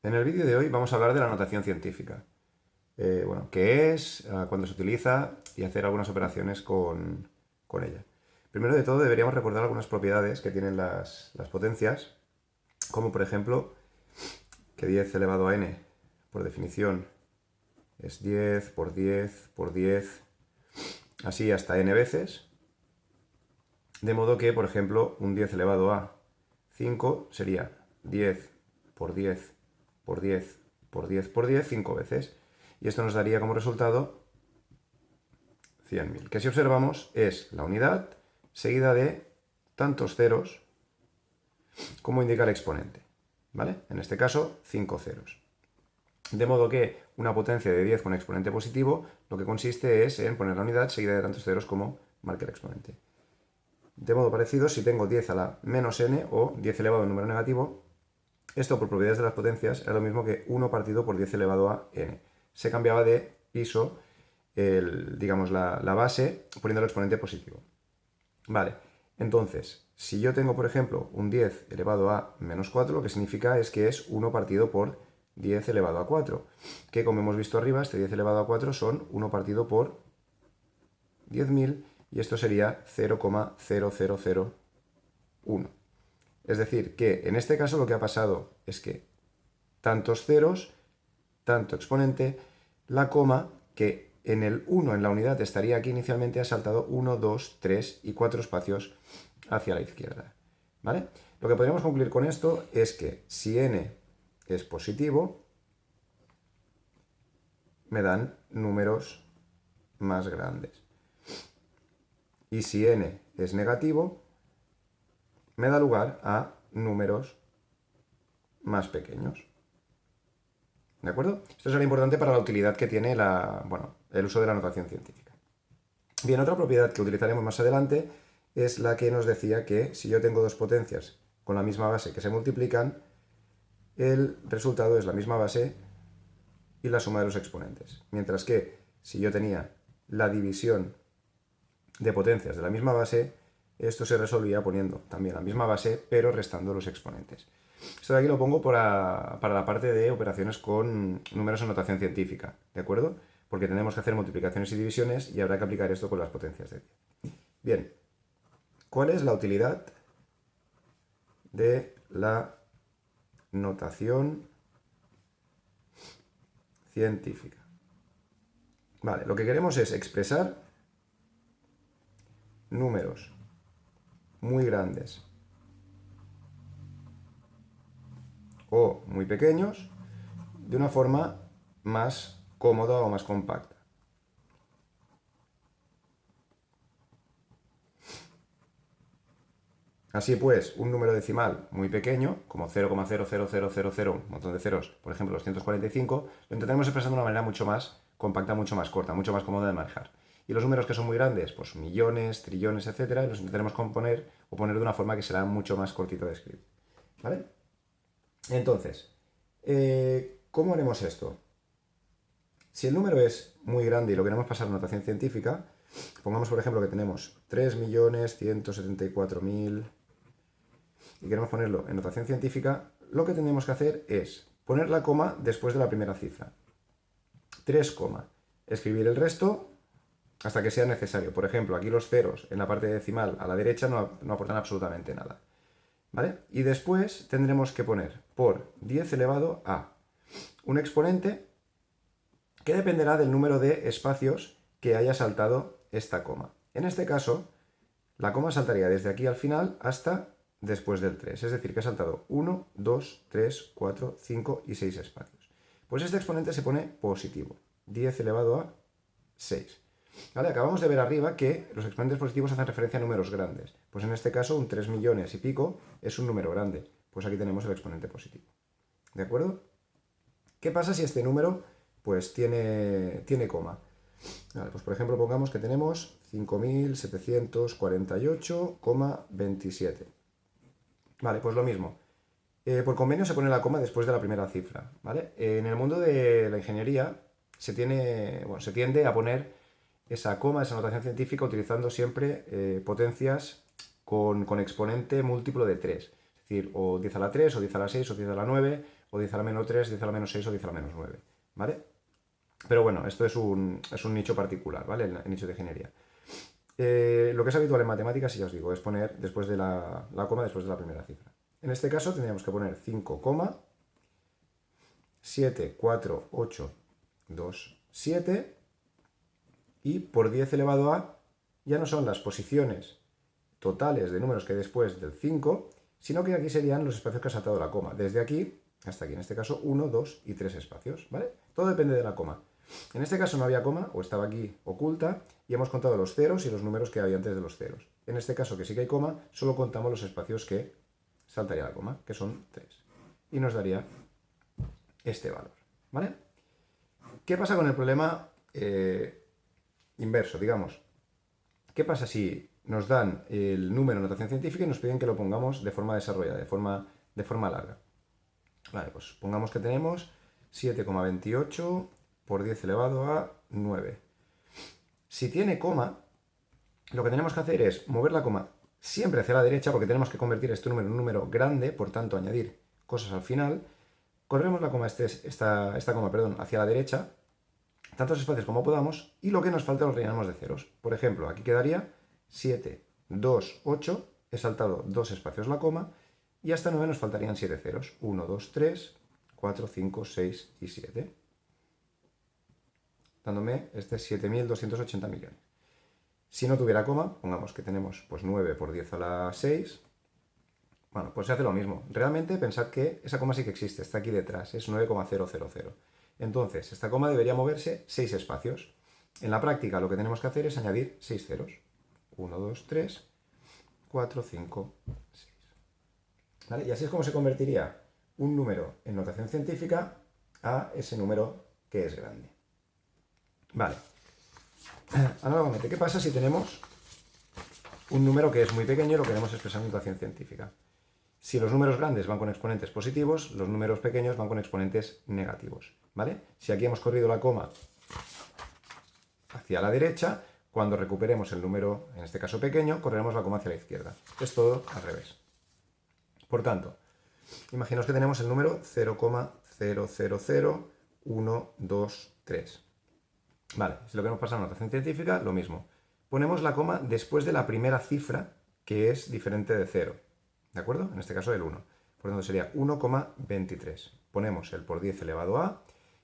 En el vídeo de hoy vamos a hablar de la notación científica. Bueno, qué es, cuándo se utiliza y hacer algunas operaciones con ella. Primero de todo deberíamos recordar algunas propiedades que tienen las potencias, como por ejemplo que 10 elevado a n, por definición, es 10 por 10 por 10, así hasta n veces. De modo que, por ejemplo, un 10 elevado a 5 sería 10 por 10 por 10 por 10 por 10, 5 veces. Y esto nos daría como resultado 100.000, que si observamos es la unidad seguida de tantos ceros como indica el exponente, ¿vale? En este caso, 5 ceros. De modo que una potencia de 10 con exponente positivo lo que consiste es en poner la unidad seguida de tantos ceros como marca el exponente. De modo parecido, si tengo 10 a la menos n o 10 elevado a un número negativo, esto por propiedades de las potencias era lo mismo que 1 partido por 10 elevado a n. Se cambiaba de piso, digamos, la base poniendo el exponente positivo. Vale, entonces, si yo tengo, por ejemplo, un 10 elevado a menos 4, lo que significa es que es 1 partido por 10 elevado a 4, que como hemos visto arriba, este 10 elevado a 4 son 1 partido por 10.000 y esto sería 0,0001. Es decir, que en este caso lo que ha pasado es que tantos ceros, tanto exponente, la coma, que en el 1 en la unidad estaría aquí inicialmente, ha saltado 1, 2, 3 y 4 espacios hacia la izquierda. ¿Vale? Lo que podríamos concluir con esto es que si n es positivo, me dan números más grandes. Y si n es negativo, me da lugar a números más pequeños. ¿De acuerdo? Esto será importante para la utilidad que tiene el uso de la notación científica. Bien, otra propiedad que utilizaremos más adelante es la que nos decía que si yo tengo dos potencias con la misma base que se multiplican, el resultado es la misma base y la suma de los exponentes. Mientras que si yo tenía la división de potencias de la misma base, esto se resolvía poniendo también la misma base, pero restando los exponentes. Esto de aquí lo pongo para la parte de operaciones con números en notación científica, ¿de acuerdo? Porque tenemos que hacer multiplicaciones y divisiones y habrá que aplicar esto con las potencias de 10. Bien, ¿cuál es la utilidad de la notación científica? Vale, lo que queremos es expresar números muy grandes o muy pequeños de una forma más cómoda o más compacta. Así pues, un número decimal muy pequeño, como 0,00000, un montón de ceros, por ejemplo 245, lo intentaremos expresar de una manera mucho más compacta, mucho más corta, mucho más cómoda de manejar. Y los números que son muy grandes, pues millones, trillones, etcétera, los intentaremos componer o poner de una forma que será mucho más cortito de escribir. ¿Vale? Entonces, ¿cómo haremos esto? Si el número es muy grande y lo queremos pasar a notación científica, pongamos por ejemplo que tenemos 3.174.000 y queremos ponerlo en notación científica, lo que tenemos que hacer es poner la coma después de la primera cifra. 3, escribir el resto hasta que sea necesario. Por ejemplo, aquí los ceros en la parte decimal a la derecha no aportan absolutamente nada. ¿Vale? Y después tendremos que poner por 10 elevado a un exponente que dependerá del número de espacios que haya saltado esta coma. En este caso, la coma saltaría desde aquí al final hasta después del 3, es decir, que ha saltado 1, 2, 3, 4, 5 y 6 espacios. Pues este exponente se pone positivo, 10 elevado a 6. ¿Vale? Acabamos de ver arriba que los exponentes positivos hacen referencia a números grandes. Pues en este caso un 3 millones y pico es un número grande. Pues aquí tenemos el exponente positivo. ¿De acuerdo? ¿Qué pasa si este número pues tiene coma? Vale, pues por ejemplo pongamos que tenemos 5.748,27. Vale, pues lo mismo. Por convenio se pone la coma después de la primera cifra. ¿Vale? En el mundo de la ingeniería se tiende a poner esa coma, esa notación científica, utilizando siempre potencias con exponente múltiplo de 3. Es decir, o 10 a la 3, o 10 a la 6, o 10 a la 9, o 10 a la menos 3, 10 a la menos 6, o 10 a la menos 9, ¿vale? Pero bueno, esto es un nicho particular, ¿vale? El nicho de ingeniería. Lo que es habitual en matemáticas, ya os digo, es poner después de la coma después de la primera cifra. En este caso tendríamos que poner 5, 7, 4, 8, 2, 7 y por 10 elevado a ya no son las posiciones totales de números que hay después del 5, sino que aquí serían los espacios que ha saltado la coma. Desde aquí hasta aquí, en este caso 1, 2 y 3 espacios, ¿vale? Todo depende de la coma. En este caso no había coma, o estaba aquí oculta, y hemos contado los ceros y los números que había antes de los ceros. En este caso, que sí que hay coma, solo contamos los espacios que saltaría la coma, que son 3. Y nos daría este valor, ¿vale? ¿Qué pasa con el problema inverso, digamos? ¿Qué pasa si nos dan el número en notación científica y nos piden que lo pongamos de forma desarrollada, de forma larga? Vale, pues pongamos que tenemos 7,28 por 10 elevado a 9. Si tiene coma, lo que tenemos que hacer es mover la coma siempre hacia la derecha, porque tenemos que convertir este número en un número grande, por tanto añadir cosas al final. Corremos la coma, esta coma, perdón, hacia la derecha, tantos espacios como podamos, y lo que nos falta lo rellenamos de ceros. Por ejemplo, aquí quedaría 7, 2, 8, he saltado 2 espacios la coma, y hasta 9 nos faltarían 7 ceros. 1, 2, 3, 4, 5, 6 y 7. Dándome 7.280 millones. Si no tuviera coma, pongamos que tenemos pues 9 por 10 a la 6. Bueno, pues se hace lo mismo. Realmente pensad que esa coma sí que existe, está aquí detrás, es 9,000. Entonces, esta coma debería moverse 6 espacios. En la práctica lo que tenemos que hacer es añadir 6 ceros. 1, 2, 3, 4, 5, 6. ¿Vale? Y así es como se convertiría un número en notación científica a ese número que es grande. Vale. Análogamente, ¿qué pasa si tenemos un número que es muy pequeño y lo queremos expresar en notación científica? Si los números grandes van con exponentes positivos, los números pequeños van con exponentes negativos, ¿vale? Si aquí hemos corrido la coma hacia la derecha, cuando recuperemos el número, en este caso pequeño, correremos la coma hacia la izquierda. Es todo al revés. Por tanto, imaginaos que tenemos el número 0,000123. Vale, si lo queremos pasar a notación científica, lo mismo. Ponemos la coma después de la primera cifra, que es diferente de 0. ¿De acuerdo? En este caso el 1. Por lo tanto sería 1,23. Ponemos el por 10 elevado a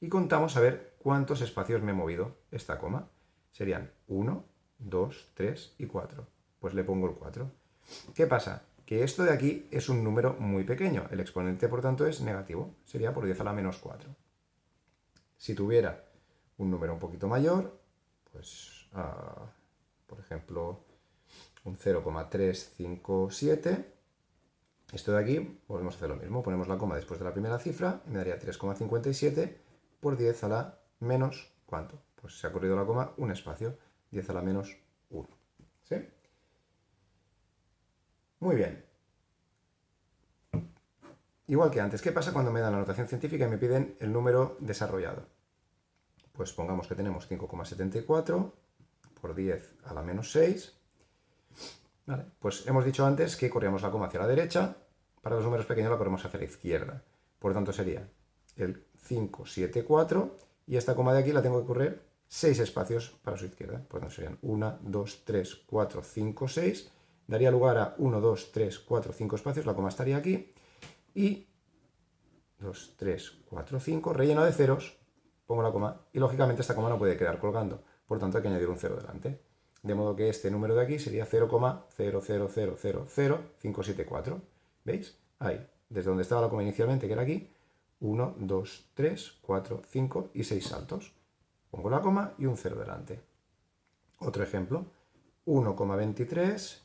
y contamos a ver cuántos espacios me he movido esta coma. Serían 1, 2, 3 y 4. Pues le pongo el 4. ¿Qué pasa? Que esto de aquí es un número muy pequeño. El exponente, por tanto, es negativo. Sería por 10 a la menos 4. Si tuviera un número un poquito mayor, pues, por ejemplo, un 0,357. Esto de aquí, volvemos a hacer lo mismo. Ponemos la coma después de la primera cifra y me daría 3,57 por 10 a la menos, ¿cuánto? Pues se ha corrido la coma un espacio, 10 a la menos 1. ¿Sí? Muy bien. Igual que antes, ¿qué pasa cuando me dan la notación científica y me piden el número desarrollado? Pues pongamos que tenemos 5,74 por 10 a la menos 6. Vale, pues hemos dicho antes que corríamos la coma hacia la derecha, para los números pequeños la corremos hacia la izquierda. Por lo tanto sería el 574 y esta coma de aquí la tengo que correr 6 espacios para su izquierda. Por lo tanto serían 1, 2, 3, 4, 5, 6. Daría lugar a 1, 2, 3, 4, 5 espacios, la coma estaría aquí. Y 2, 3, 4, 5, relleno de ceros, pongo la coma y lógicamente esta coma no puede quedar colgando. Por lo tanto hay que añadir un 0 delante. De modo que este número de aquí sería 0,0000574. ¿Veis? Ahí, desde donde estaba la coma inicialmente, que era aquí, 1, 2, 3, 4, 5 y 6 saltos. Pongo la coma y un 0 delante. Otro ejemplo, 1,23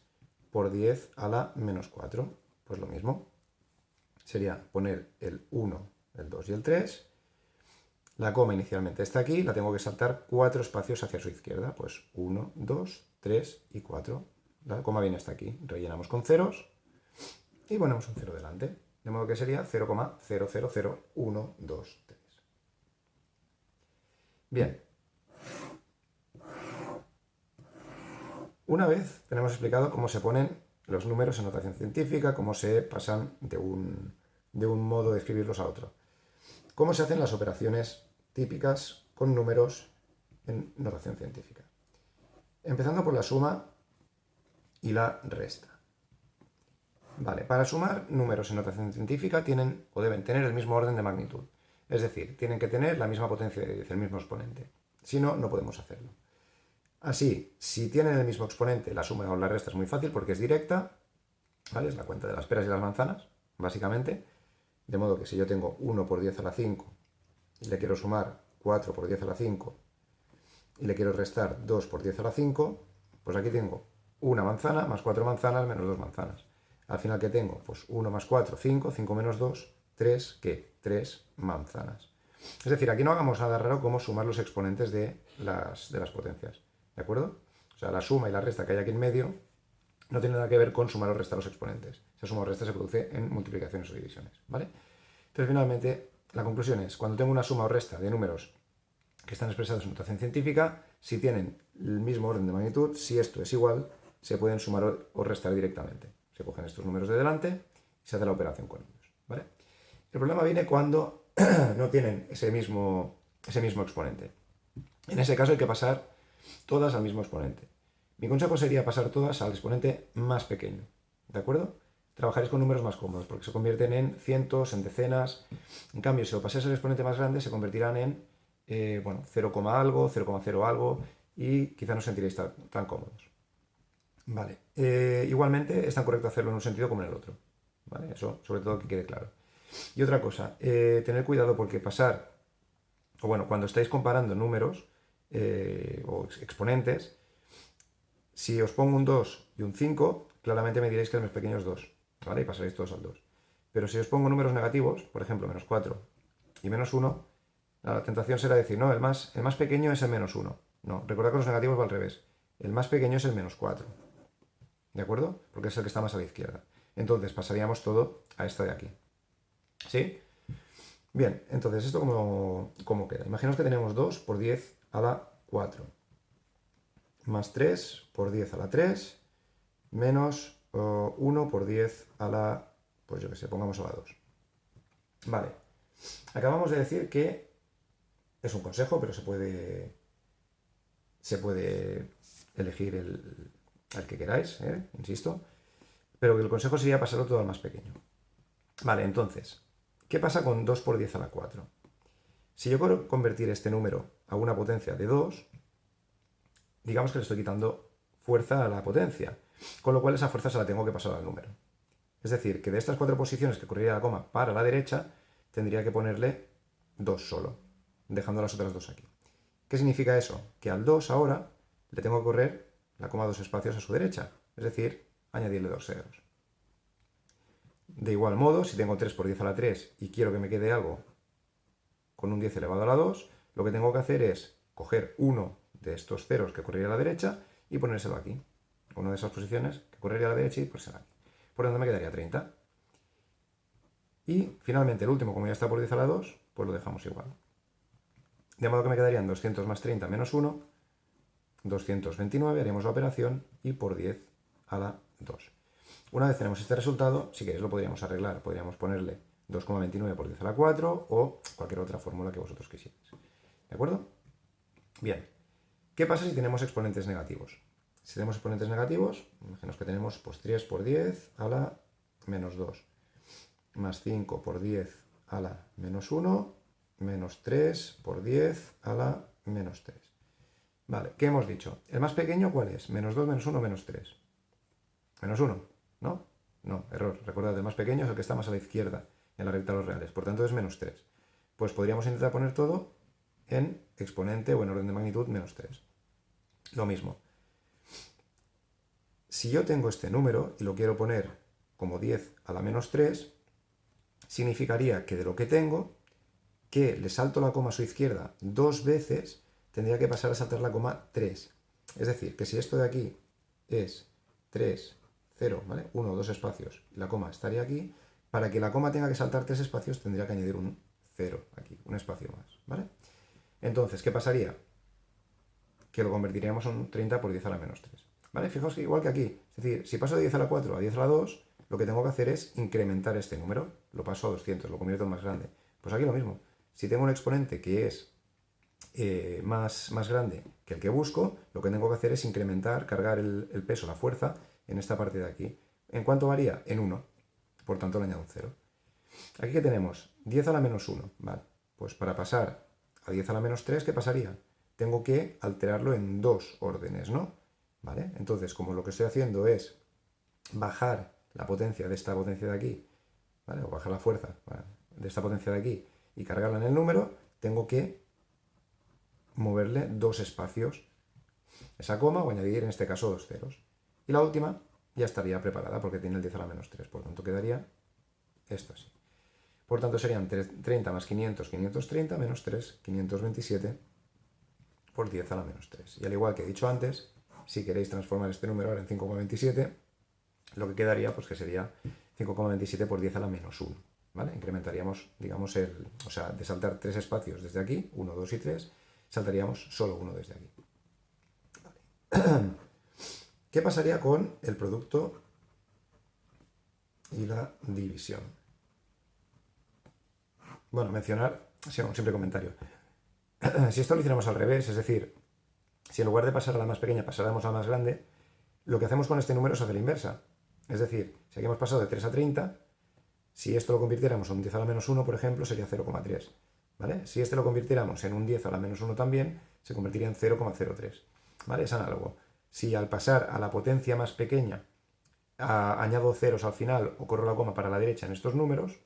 por 10 a la menos 4. Pues lo mismo. Sería poner el 1, el 2 y el 3. La coma inicialmente está aquí, la tengo que saltar 4 espacios hacia su izquierda. Pues 1, 2, 3 y 4. La coma viene hasta aquí. Rellenamos con ceros y ponemos un 0 delante. De modo que sería 0,000123. Bien. Una vez tenemos explicado cómo se ponen los números en notación científica, cómo se pasan de un modo de escribirlos a otro. ¿Cómo se hacen las operaciones típicas con números en notación científica? Empezando por la suma y la resta. Vale, para sumar números en notación científica tienen o deben tener el mismo orden de magnitud. Es decir, tienen que tener la misma potencia de 10, el mismo exponente. Si no, no podemos hacerlo. Así, si tienen el mismo exponente, la suma o la resta es muy fácil porque es directa, ¿vale? Es la cuenta de las peras y las manzanas, básicamente. De modo que si yo tengo 1 por 10 a la 5 y le quiero sumar 4 por 10 a la 5 y le quiero restar 2 por 10 a la 5, pues aquí tengo una manzana más 4 manzanas menos 2 manzanas. Al final, ¿qué tengo? Pues 1 más 4, 5, 5 menos 2, 3, ¿qué? 3 manzanas. Es decir, aquí no hagamos nada raro como sumar los exponentes de las potencias, ¿de acuerdo? O sea, la suma y la resta que hay aquí en medio no tiene nada que ver con sumar o restar los exponentes. Esa suma o resta se produce en multiplicaciones o divisiones, ¿vale? Entonces, finalmente, la conclusión es, cuando tengo una suma o resta de números que están expresados en notación científica, si tienen el mismo orden de magnitud, si esto es igual, se pueden sumar o restar directamente. Se cogen estos números de delante y se hace la operación con ellos, ¿vale? El problema viene cuando no tienen ese mismo exponente. En ese caso hay que pasar todas al mismo exponente. Mi consejo sería pasar todas al exponente más pequeño, ¿de acuerdo? Trabajaréis con números más cómodos porque se convierten en cientos, en decenas. En cambio, si lo pasáis al exponente más grande, se convertirán en 0, algo, 0,0 algo y quizá no os sentiréis tan cómodos. Vale. Igualmente es tan correcto hacerlo en un sentido como en el otro. ¿Vale? Eso, sobre todo, que quede claro. Y otra cosa, tener cuidado porque cuando estáis comparando números o exponentes, si os pongo un 2 y un 5, claramente me diréis que el más pequeño es 2, ¿vale? Y pasaréis todos al 2. Pero si os pongo números negativos, por ejemplo, menos 4 y menos 1, la tentación será decir, no, el más pequeño es el menos 1. No, recordad que los negativos va al revés. El más pequeño es el menos 4. ¿De acuerdo? Porque es el que está más a la izquierda. Entonces pasaríamos todo a esta de aquí. ¿Sí? Bien, entonces, ¿esto cómo queda? Imaginaos que tenemos 2 por 10 a la 4. Más 3 por 10 a la 3. Menos 1 por 10 a la, pues yo que sé, pongamos a la 2. Vale. Acabamos de decir que es un consejo, pero se puede elegir el que queráis, insisto. Pero el consejo sería pasarlo todo al más pequeño. Vale, entonces, ¿qué pasa con 2 por 10 a la 4? Si yo quiero convertir este número a una potencia de 2, digamos que le estoy quitando fuerza a la potencia, con lo cual esa fuerza se la tengo que pasar al número. Es decir, que de estas 4 posiciones que correría la coma para la derecha, tendría que ponerle 2 solo, dejando las otras 2 aquí. ¿Qué significa eso? Que al 2 ahora le tengo que correr la coma 2 espacios a su derecha, es decir, añadirle 2 ceros. De igual modo, si tengo 3 por 10 a la 3 y quiero que me quede algo con un 10 elevado a la 2, lo que tengo que hacer es coger uno de estos ceros que correría a la derecha y ponérselo aquí. Una de esas posiciones que correría a la derecha y ponérselo aquí. Por lo tanto me quedaría 30. Y finalmente el último, como ya está por 10 a la 2, pues lo dejamos igual. De modo que me quedarían 200 más 30 menos 1, 229, haríamos la operación y por 10 a la 2. Una vez tenemos este resultado, si queréis lo podríamos arreglar, podríamos ponerle 2,29 por 10 a la 4 o cualquier otra fórmula que vosotros quisierais. ¿De acuerdo? Bien. ¿Qué pasa si tenemos exponentes negativos? Si tenemos exponentes negativos, imaginaos que tenemos pues, 3 por 10 a la menos 2, más 5 por 10 a la menos 1, menos 3 por 10 a la menos 3. Vale, ¿qué hemos dicho? ¿El más pequeño cuál es? Menos 2, menos 1, menos 3. Menos 1, ¿no? No, error. Recordad, el más pequeño es el que está más a la izquierda en la recta de los reales. Por tanto, es menos 3. Pues podríamos intentar poner todo en exponente o en orden de magnitud menos 3. Lo mismo. Si yo tengo este número y lo quiero poner como 10 a la menos 3, significaría que de lo que tengo, que le salto la coma a su izquierda 2 veces, tendría que pasar a saltar la coma 3. Es decir, que si esto de aquí es 3, 0, ¿vale? 1 o 2 espacios y la coma estaría aquí, para que la coma tenga que saltar 3 espacios tendría que añadir un 0 aquí, un espacio más, ¿vale? Entonces, ¿qué pasaría? Que lo convertiríamos en 30 por 10 a la menos 3. ¿Vale? Fijaos que igual que aquí. Es decir, si paso de 10 a la 4 a 10 a la 2, lo que tengo que hacer es incrementar este número. Lo paso a 200, lo convierto en más grande. Pues aquí lo mismo. Si tengo un exponente que es más grande que el que busco, lo que tengo que hacer es incrementar, cargar el peso, la fuerza, en esta parte de aquí. ¿En cuánto varía? En 1. Por tanto, le añado un 0. Aquí que tenemos 10 a la menos 1. Vale. Pues para pasar a 10 a la menos 3, ¿qué pasaría? Tengo que alterarlo en 2 órdenes, ¿no? ¿Vale? Entonces, como lo que estoy haciendo es bajar la potencia de esta potencia de aquí, ¿vale? O bajar la fuerza, ¿vale?, de esta potencia de aquí y cargarla en el número, tengo que moverle 2 espacios, esa coma, o añadir en este caso 2 ceros. Y la última ya estaría preparada porque tiene el 10 a la menos 3, por tanto quedaría esto así. Por tanto serían 30 más 500, 530, menos 3, 527 por 10 a la menos 3. Y al igual que he dicho antes, si queréis transformar este número ahora en 5,27, lo que quedaría pues que sería 5,27 por 10 a la menos 1. ¿Vale? Incrementaríamos, digamos, o sea, de saltar 3 espacios desde aquí, 1, 2 y 3, saltaríamos solo uno desde aquí. Vale. ¿Qué pasaría con el producto y la división? Bueno, mencionar, sí, un simple comentario. Si esto lo hiciéramos al revés, es decir, si en lugar de pasar a la más pequeña pasáramos a la más grande, lo que hacemos con este número es hacer la inversa. Es decir, si aquí hemos pasado de 3 a 30, si esto lo convirtiéramos en un 10 a la menos 1, por ejemplo, sería 0,3. ¿Vale? Si este lo convirtiéramos en un 10 a la menos 1 también, se convertiría en 0,03. ¿Vale? Es análogo. Si al pasar a la potencia más pequeña añado ceros al final o corro la coma para la derecha en estos números,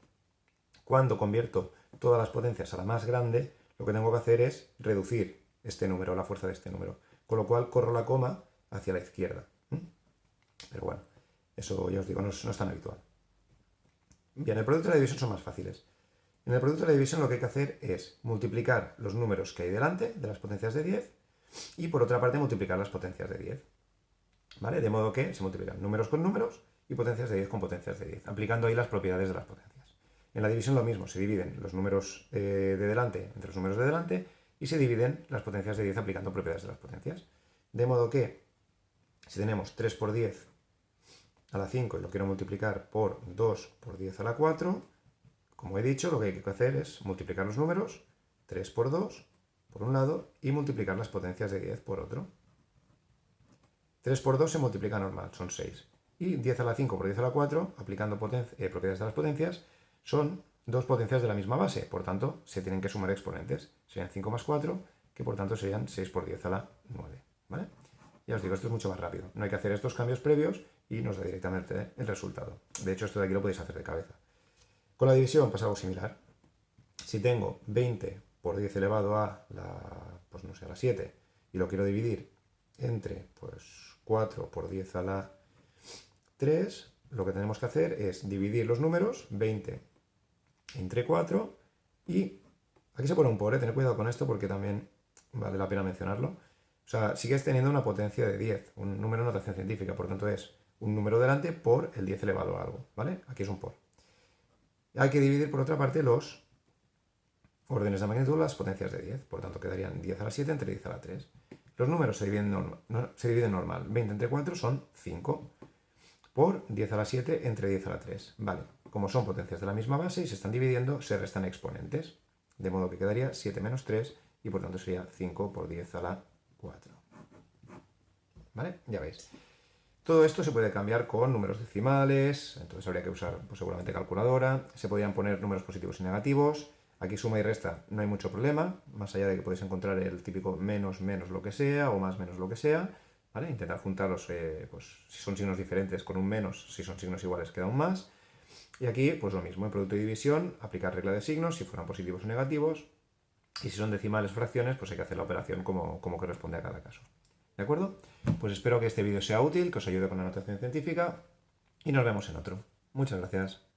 cuando convierto todas las potencias a la más grande, lo que tengo que hacer es reducir este número, la fuerza de este número. Con lo cual corro la coma hacia la izquierda. Pero bueno, eso ya os digo, no es tan habitual. Bien, el producto y la división son más fáciles. En el producto de la división lo que hay que hacer es multiplicar los números que hay delante de las potencias de 10 y por otra parte multiplicar las potencias de 10. ¿Vale? De modo que se multiplican números con números y potencias de 10 con potencias de 10, aplicando ahí las propiedades de las potencias. En la división lo mismo, se dividen los números de delante entre los números de delante y se dividen las potencias de 10 aplicando propiedades de las potencias. De modo que si tenemos 3 por 10 a la 5 y lo quiero multiplicar por 2 por 10 a la 4, como he dicho, lo que hay que hacer es multiplicar los números, 3 por 2 por un lado y multiplicar las potencias de 10 por otro. 3 por 2 se multiplica normal, son 6. Y 10 a la 5 por 10 a la 4, aplicando propiedades de las potencias, son dos potencias de la misma base. Por tanto, se tienen que sumar exponentes. Serían 5 más 4, que por tanto serían 6 por 10 a la 9. ¿Vale? Ya os digo, esto es mucho más rápido. No hay que hacer estos cambios previos y nos da directamente el resultado. De hecho, esto de aquí lo podéis hacer de cabeza. Con la división pasa algo similar. Si tengo 20 por 10 elevado a la, pues no sé, a la 7 y lo quiero dividir entre pues 4 por 10 a la 3, lo que tenemos que hacer es dividir los números, 20 entre 4, y aquí se pone un por, tener cuidado con esto porque también vale la pena mencionarlo. O sea, sigues teniendo una potencia de 10, un número de notación científica, por tanto es un número delante por el 10 elevado a algo, ¿vale? Aquí es un por. Hay que dividir por otra parte los órdenes de magnitud, las potencias de 10, por tanto quedarían 10 a la 7 entre 10 a la 3. Los números se dividen normal, 20 entre 4 son 5, por 10 a la 7 entre 10 a la 3. Vale, como son potencias de la misma base y se están dividiendo, se restan exponentes, de modo que quedaría 7 menos 3 y por tanto sería 5 por 10 a la 4. ¿Vale? Ya veis. Todo esto se puede cambiar con números decimales, entonces habría que usar pues, seguramente calculadora, se podrían poner números positivos y negativos. Aquí suma y resta no hay mucho problema, más allá de que podéis encontrar el típico menos menos lo que sea o más menos lo que sea, ¿vale? Intentar juntarlos, pues, si son signos diferentes con un menos, si son signos iguales queda un más. Y aquí pues lo mismo, en producto y división, aplicar regla de signos si fueran positivos o negativos, y si son decimales fracciones, pues hay que hacer la operación como corresponde a cada caso. ¿De acuerdo? Pues espero que este vídeo sea útil, que os ayude con la notación científica y nos vemos en otro. Muchas gracias.